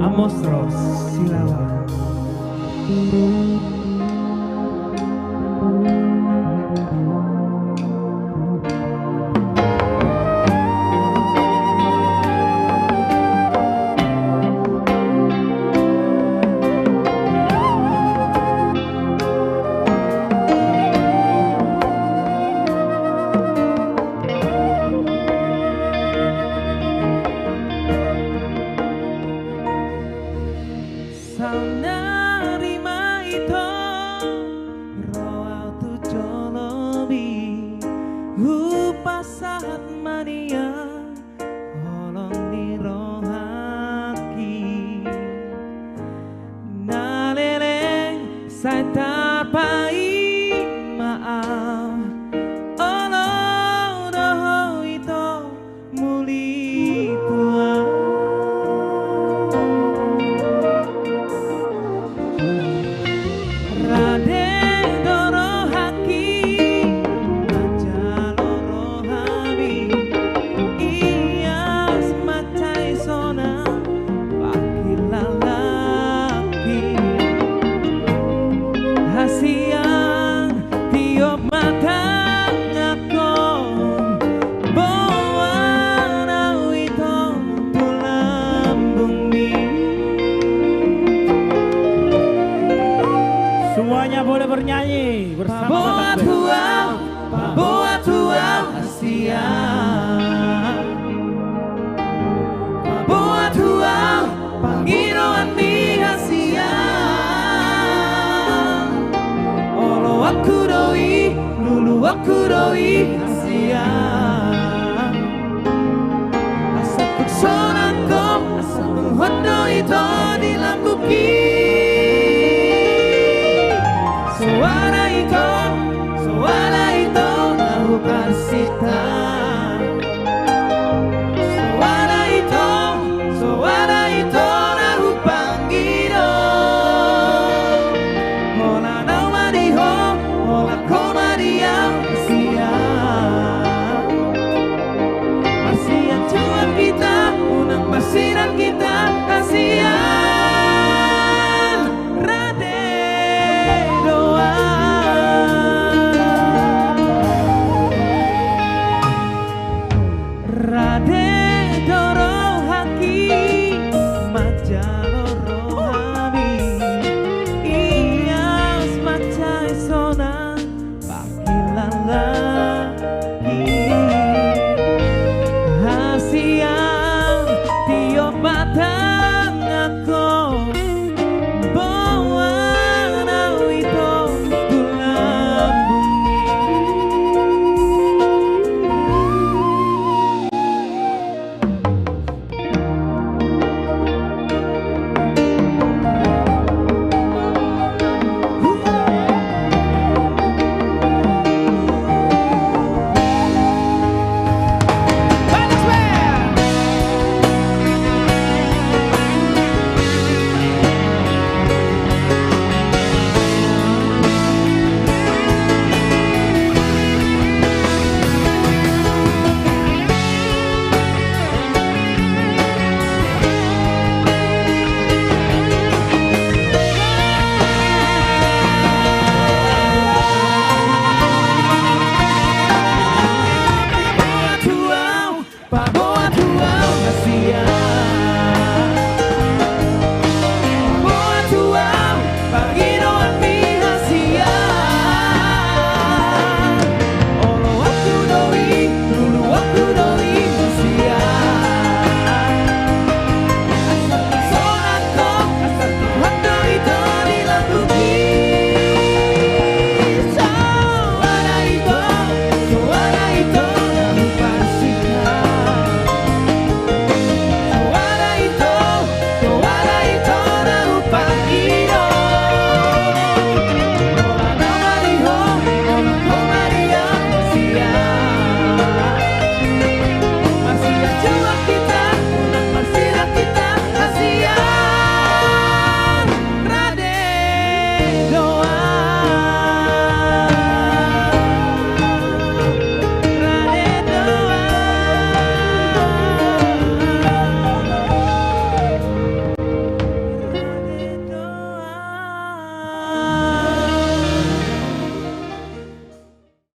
Amos Ros Silawan. Saunarima ito roa tu jolobi upasahat mania holong ni rohaki nalele saya tapai maaf olo doho ito muli tua siang tiup mata ngakon bawa itu tulang bumi. Semuanya boleh bernyanyi bersama Bawa tua siang bawa tua pangiroan di aku doi, lulu aku doi siang asap sonan kom, asap hondo itu dilambuki suara itu, lahu kasih